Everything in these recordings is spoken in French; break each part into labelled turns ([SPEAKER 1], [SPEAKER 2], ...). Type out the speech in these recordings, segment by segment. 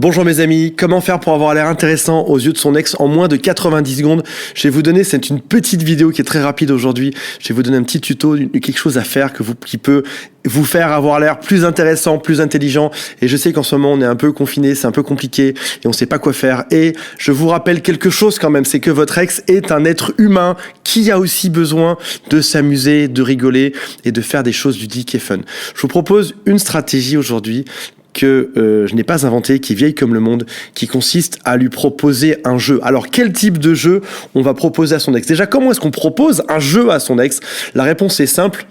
[SPEAKER 1] Bonjour mes amis, comment faire pour avoir l'air intéressant aux yeux de son ex en moins de 90 secondes? Je vais vous donner, c'est une petite vidéo qui est très rapide aujourd'hui, je vais vous donner un petit tuto, quelque chose à faire qui peut vous faire avoir l'air plus intéressant, plus intelligent. Et je sais qu'en ce moment on est un peu confiné, c'est un peu compliqué et on sait pas quoi faire. Et je vous rappelle quelque chose quand même, c'est que votre ex est un être humain qui a aussi besoin de s'amuser, de rigoler et de faire des choses ludiques et fun. Je vous propose une stratégie aujourd'hui que je n'ai pas inventé, qui est vieille comme le monde, qui consiste à lui proposer un jeu. Alors, quel type de jeu on va proposer à son ex? Déjà, comment est-ce qu'on propose un jeu à son ex? La réponse est simple.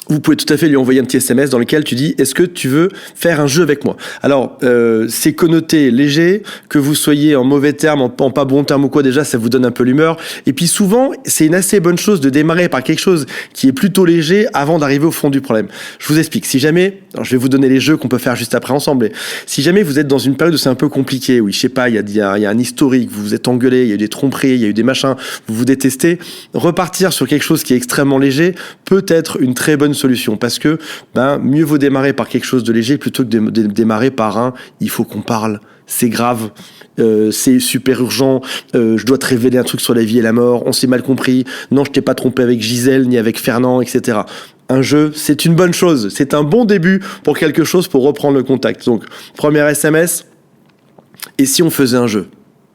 [SPEAKER 1] Vous pouvez tout à fait lui envoyer un petit SMS dans lequel tu dis « Est-ce que tu veux faire un jeu avec moi ?» Alors, c'est connoté léger, que vous soyez en mauvais terme, en pas bon terme ou quoi, déjà, ça vous donne un peu l'humeur. Et puis souvent, c'est une assez bonne chose de démarrer par quelque chose qui est plutôt léger avant d'arriver au fond du problème. Je vous explique. Si jamais, alors je vais vous donner les jeux qu'on peut faire juste après ensemble, mais si jamais vous êtes dans une période où c'est un peu compliqué, où je sais pas, il y a un historique, vous vous êtes engueulé, il y a eu des tromperies, il y a eu des machins, vous vous détestez, repartir sur quelque chose qui est extrêmement léger peut être une très bonne solution, parce que mieux vaut démarrer par quelque chose de léger plutôt que de démarrer par un « il faut qu'on parle ». C'est grave, c'est super urgent, je dois te révéler un truc sur la vie et la mort, on s'est mal compris, non je t'ai pas trompé avec Gisèle ni avec Fernand, etc. Un jeu, c'est une bonne chose, c'est un bon début pour quelque chose pour reprendre le contact. Donc, premier SMS, et si on faisait un jeu?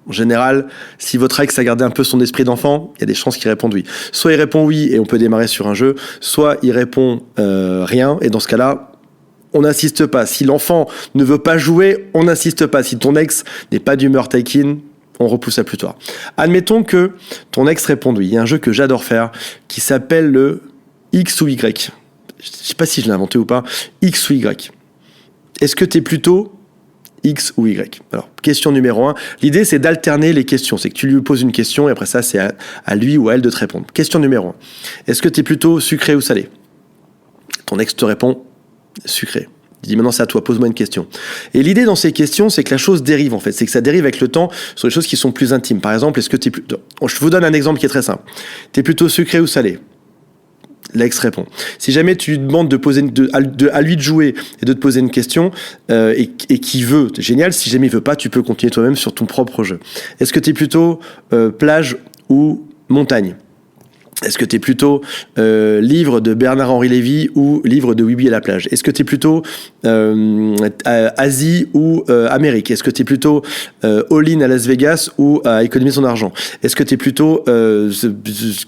[SPEAKER 1] En général, si votre ex a gardé un peu son esprit d'enfant, il y a des chances qu'il réponde oui. Soit il répond oui et on peut démarrer sur un jeu, soit il répond rien, et dans ce cas-là, on n'insiste pas. Si l'enfant ne veut pas jouer, on n'insiste pas. Si ton ex n'est pas d'humeur taquine, on repousse à plus tard. Admettons que ton ex réponde oui. Il y a un jeu que j'adore faire qui s'appelle le X ou Y. Je ne sais pas si je l'ai inventé ou pas. X ou Y. Est-ce que tu es plutôt X ou Y? Alors, question numéro 1. L'idée, c'est d'alterner les questions. C'est que tu lui poses une question et après ça, c'est à lui ou à elle de te répondre. Question numéro 1. Est-ce que tu es plutôt sucré ou salé? Ton ex te répond sucré. Il dit maintenant c'est à toi, pose-moi une question. Et l'idée dans ces questions, c'est que la chose dérive en fait. C'est que ça dérive avec le temps sur les choses qui sont plus intimes. Par exemple, est-ce que tu es plutôt... Je vous donne un exemple qui est très simple. Tu es plutôt sucré ou salé? L'ex répond. Si jamais tu lui demandes à lui de jouer et de te poser une question et qu'il veut, c'est génial. Si jamais il veut pas, tu peux continuer toi-même sur ton propre jeu. Est-ce que tu es plutôt plage ou montagne? Est-ce que tu es plutôt livre de Bernard-Henri Lévy ou livre de Oui Oui à la plage? Est-ce que tu es plutôt Asie ou Amérique? Est-ce que tu es plutôt all-in à Las Vegas ou à économiser son argent? Est-ce que tu es plutôt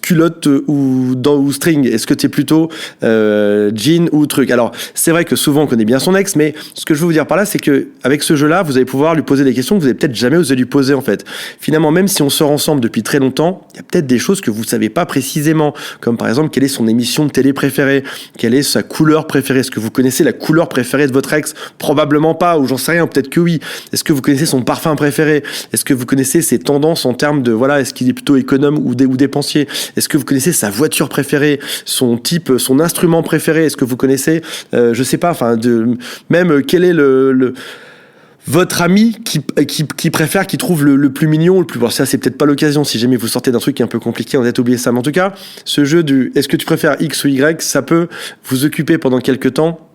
[SPEAKER 1] culotte ou string? Est-ce que tu es plutôt jean ou truc? Alors, c'est vrai que souvent on connaît bien son ex, mais ce que je veux vous dire par là, c'est que avec ce jeu-là, vous allez pouvoir lui poser des questions que vous avez peut-être jamais osé lui poser en fait. Finalement, même si on sort ensemble depuis très longtemps, il y a peut-être des choses que vous savez pas précisément, comme par exemple quelle est son émission de télé préférée, quelle est sa couleur préférée. Est-ce que vous connaissez la couleur préférée de votre ex? Probablement pas, ou j'en sais rien, peut-être que oui. Est-ce que vous connaissez son parfum préféré? Est-ce que vous connaissez ses tendances en termes de, voilà, est-ce qu'il est plutôt économe ou dépensier? Est-ce que vous connaissez sa voiture préférée, son type, son instrument préféré? Est-ce que vous connaissez, je sais pas, enfin, même quel est votre ami qui préfère, qui trouve le plus mignon, le plus... Bon, ça, c'est peut-être pas l'occasion, si jamais vous sortez d'un truc qui est un peu compliqué, on a peut-être oublié ça. Mais en tout cas, ce jeu du « est-ce que tu préfères X ou Y ?» ça peut vous occuper pendant quelques temps.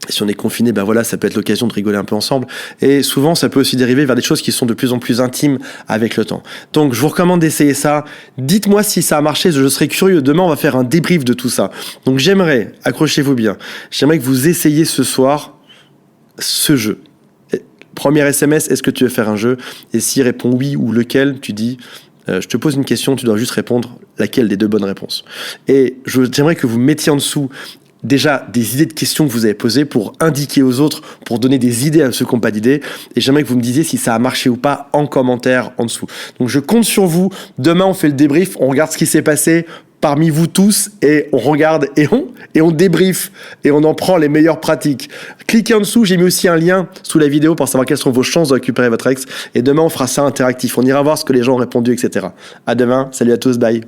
[SPEAKER 1] Si on est confiné, voilà, ça peut être l'occasion de rigoler un peu ensemble. Et souvent, ça peut aussi dériver vers des choses qui sont de plus en plus intimes avec le temps. Donc, je vous recommande d'essayer ça. Dites-moi si ça a marché, je serais curieux. Demain, on va faire un débrief de tout ça. Donc, j'aimerais, accrochez-vous bien, j'aimerais que vous essayiez ce soir ce jeu. Premier SMS, est-ce que tu veux faire un jeu? Et s'il répond oui ou lequel, tu dis je te pose une question, tu dois juste répondre laquelle des deux bonnes réponses. Et j'aimerais que vous mettiez en dessous déjà des idées de questions que vous avez posées pour indiquer aux autres, pour donner des idées à ceux qui n'ont pas d'idées. Et j'aimerais que vous me disiez si ça a marché ou pas en commentaire en dessous. Donc je compte sur vous. Demain, on fait le débrief, on regarde ce qui s'est passé parmi vous tous et on regarde et on débrief et on en prend les meilleures pratiques. Cliquez en dessous, j'ai mis aussi un lien sous la vidéo pour savoir quelles sont vos chances de récupérer votre ex. Et demain, on fera ça interactif. On ira voir ce que les gens ont répondu, etc. À demain. Salut à tous, bye.